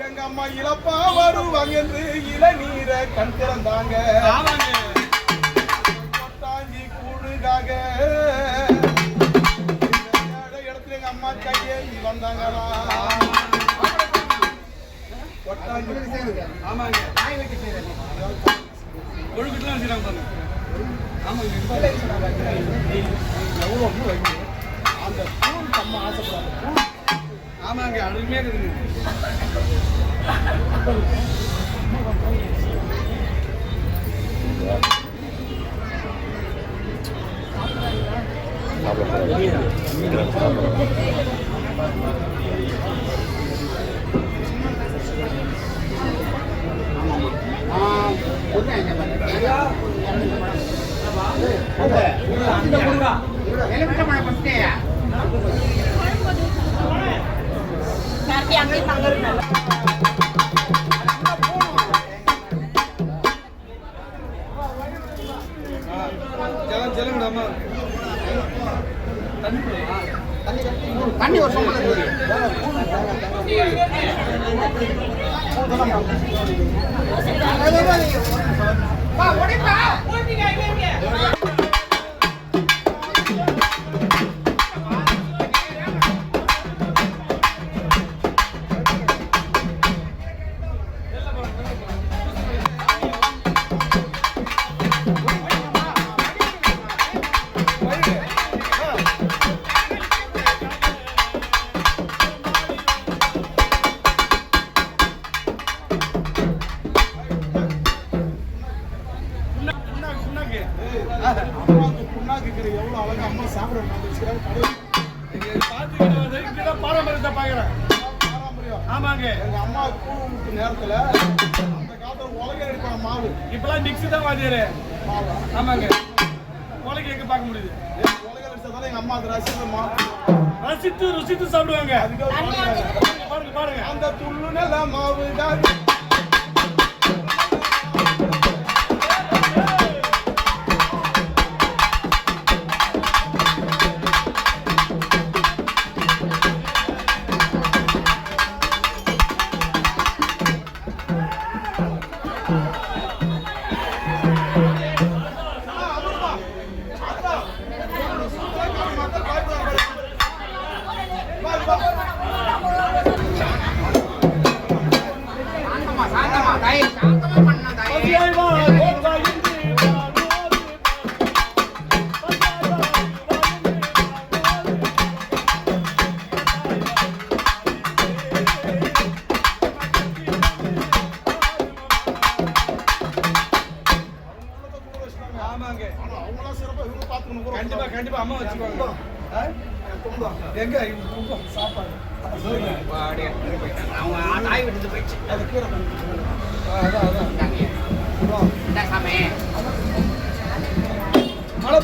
எங்க அம்மா இழப்பா வருவாங்க என்று இளநீரை கண் திறந்தாங்க. கொட்டாஞ்சி கூடுகாக இடத்துல எங்க அம்மா கையேந்தி வந்தாங்களா. கொட்டாஞ்சி ஆமாங்க ஒழுக்கிட்டுலாம் வச்சுருக்காங்க. ஆமாங்க எவ்வளோ அந்த பூன் அம்மா ஆசைப்படுறாங்க. ஆமாங்க அருமையா இருக்குதுங்க. தண்ணி ஒரு எவ்வளவு அழகா அம்மா சாப்பிட பாரம்பரியத்தை பாக்குறேன். ஆமாங்க எங்க அம்மா கூட்டு நேரத்துல அந்த காலத்துல உலகம் எடுப்பாங்க மாவு. இப்பெல்லாம் மிக்ஸி தான் வாதியாரு மாவு. ஆமாங்க உலகம் எங்க பார்க்க முடியுது. உலகம் எடுத்ததால எங்க அம்மா அதை ரசித்து ருசித்து சாப்பிடுவாங்க. பாருங்க பாருங்க அந்த துள்ளு நல்ல மாவு தான். கண்டிப்பா கண்டிப்பா அம்மா வச்சுக்குவாங்க. எங்க சாப்பாடு அவங்க தாய் விட்டு போயிடுச்சு. அது கீரை மழை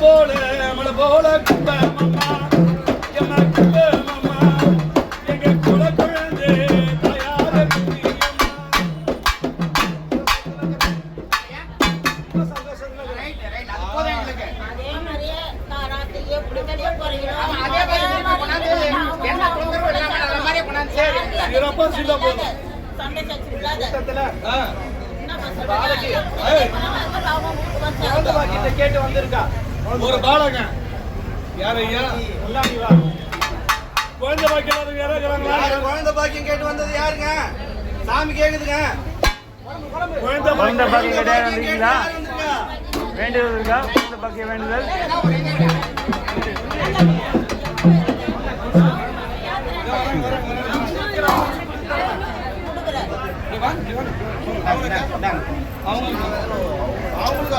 போல கும்ப மாமா எம்ம கும்ப மாமா எங்க குல குழந்தை தயார கேட்டு வந்திருக்கா ஒரு பாலங்க. யாரு ஐயா குழந்தை பாக்கியம் குழந்தை பாக்கியம் கேட்டு வந்தது யாருங்க? சாமி கேக்குதுங்க. குழந்தை பாக்கியம் கேட்டு வந்தீங்களா? வேண்டுதல் இருக்கா? குழந்தை பாக்கியம் வேண்டுதல் அவங்க